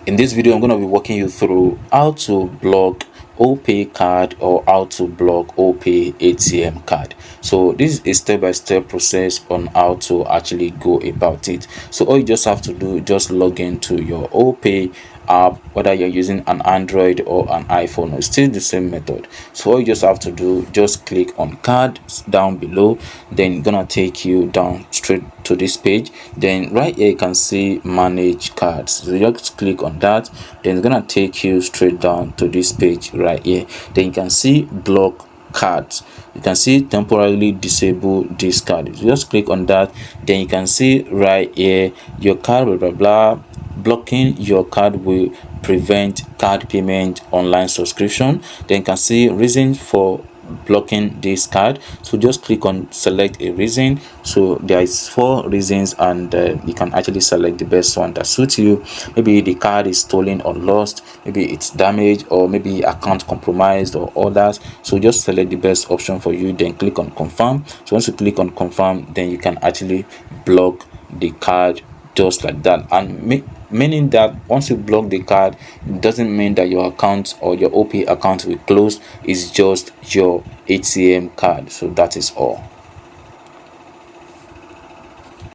In this video, I'm going to be walking you through how to block Opay card or how to block Opay ATM card. So this is a step-by-step process on how to actually go about it. So all you just have to do, just log into your Opay app, whether you're using an Android or an iPhone. It's still the same method. So all you just have to do, just click on cards down below, then gonna take you down straight to this page. Then right here you can see manage cards, so you just click on that, then it's gonna take you straight down to this page right here. Then you can see block cards. You can see temporarily disable this card. You just click on that, then you can see right here your card blah blah blah. Blocking your card will prevent card payment online subscription. Then you can see reason for blocking this card, so just click on select a reason. So there is 4 reasons, and you can actually select the best one that suits you. Maybe the card is stolen or lost, maybe it's damaged, or maybe account compromised or others. So just select the best option for you, then click on confirm. So once you click on confirm, then you can actually block the card just like that. And meaning that once you block the card, it doesn't mean that your account or your Opay account will close. It's just your ATM card. So that is all.